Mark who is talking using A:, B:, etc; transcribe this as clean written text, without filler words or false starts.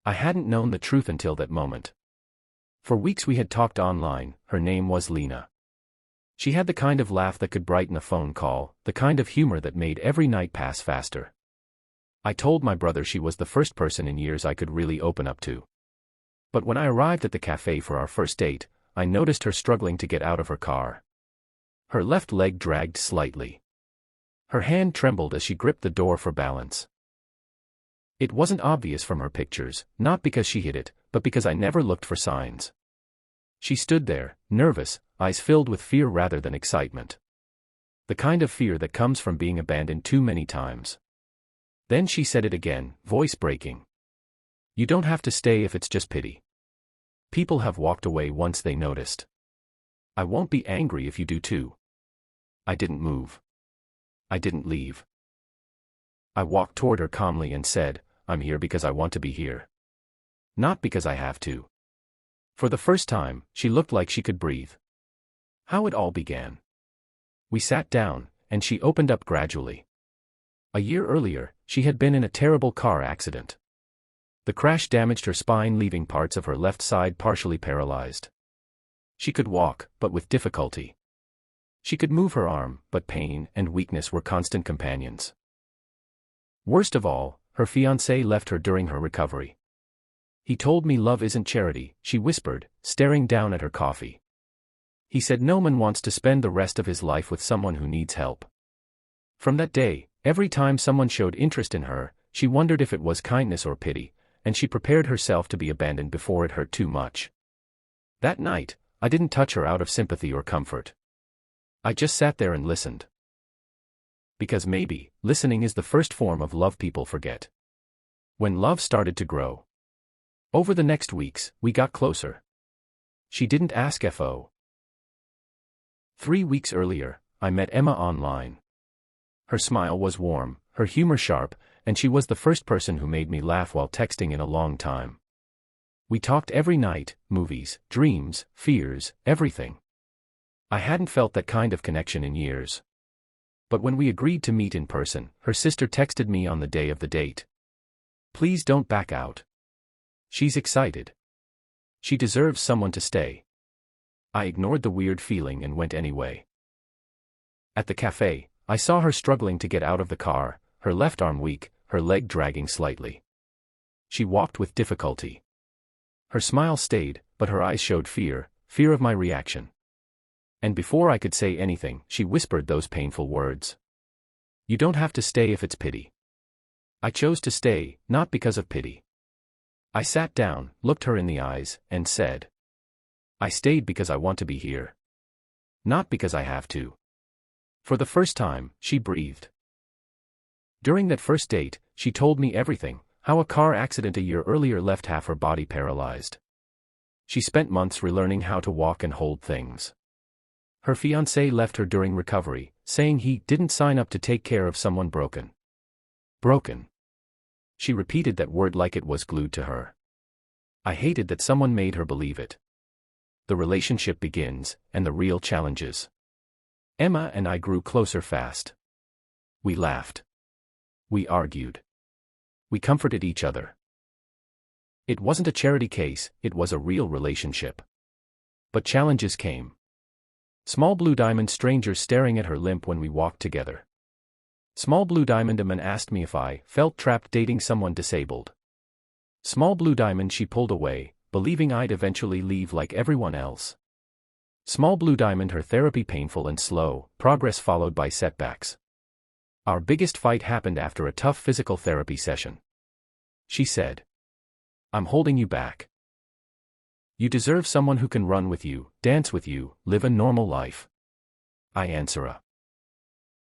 A: I hadn't known the truth until that moment. For weeks we had talked online. Her name was Lena. She had the kind of laugh that could brighten a phone call, the kind of humor that made every night pass faster. I told my brother she was the first person in years I could really open up to. But when I arrived at the cafe for our first date, I noticed her struggling to get out of her car. Her left leg dragged slightly. Her hand trembled as she gripped the door for balance. It wasn't obvious from her pictures, not because she hid it, but because I never looked for signs. She stood there, nervous, eyes filled with fear rather than excitement. The kind of fear that comes from being abandoned too many times. Then she said it again, voice breaking. You don't have to stay if it's just pity. People have walked away once they noticed. I won't be angry if you do too. I didn't move. I didn't leave. I walked toward her calmly and said, I'm here because I want to be here. Not because I have to. For the first time, she looked like she could breathe. How it all began. We sat down, and she opened up gradually. A year earlier, she had been in a terrible car accident. The crash damaged her spine, leaving parts of her left side partially paralyzed. She could walk, but with difficulty. She could move her arm, but pain and weakness were constant companions. Worst of all, her fiancé left her during her recovery. He told me love isn't charity, she whispered, staring down at her coffee. He said no one wants to spend the rest of his life with someone who needs help. From that day, every time someone showed interest in her, she wondered if it was kindness or pity, and she prepared herself to be abandoned before it hurt too much. That night, I didn't touch her out of sympathy or comfort. I just sat there and listened. Because maybe, listening is the first form of love people forget. When love started to grow. Over the next weeks, we got closer. She didn't ask FO. 3 weeks earlier, I met Emma online. Her smile was warm, her humor sharp, and she was the first person who made me laugh while texting in a long time. We talked every night, movies, dreams, fears, everything. I hadn't felt that kind of connection in years. But when we agreed to meet in person, her sister texted me on the day of the date. Please don't back out. She's excited. She deserves someone to stay. I ignored the weird feeling and went anyway. At the cafe, I saw her struggling to get out of the car, her left arm weak, her leg dragging slightly. She walked with difficulty. Her smile stayed, but her eyes showed fear, fear of my reaction. And before I could say anything, she whispered those painful words. You don't have to stay if it's pity. I chose to stay, not because of pity. I sat down, looked her in the eyes, and said, I stayed because I want to be here. Not because I have to. For the first time, she breathed. During that first date, she told me everything, how a car accident a year earlier left half her body paralyzed. She spent months relearning how to walk and hold things. Her fiancé left her during recovery, saying he didn't sign up to take care of someone broken. Broken. She repeated that word like it was glued to her. I hated that someone made her believe it. The relationship begins, and the real challenges. Emma and I grew closer fast. We laughed. We argued. We comforted each other. It wasn't a charity case, it was a real relationship. But challenges came. Small blue diamond strangers staring at her limp when we walked together. Small blue diamond a man asked me if I felt trapped dating someone disabled. Small blue diamond she pulled away, believing I'd eventually leave like everyone else. Small blue diamond her therapy painful and slow, progress followed by setbacks. Our biggest fight happened after a tough physical therapy session. She said, I'm holding you back. You deserve someone who can run with you, dance with you, live a normal life. I answer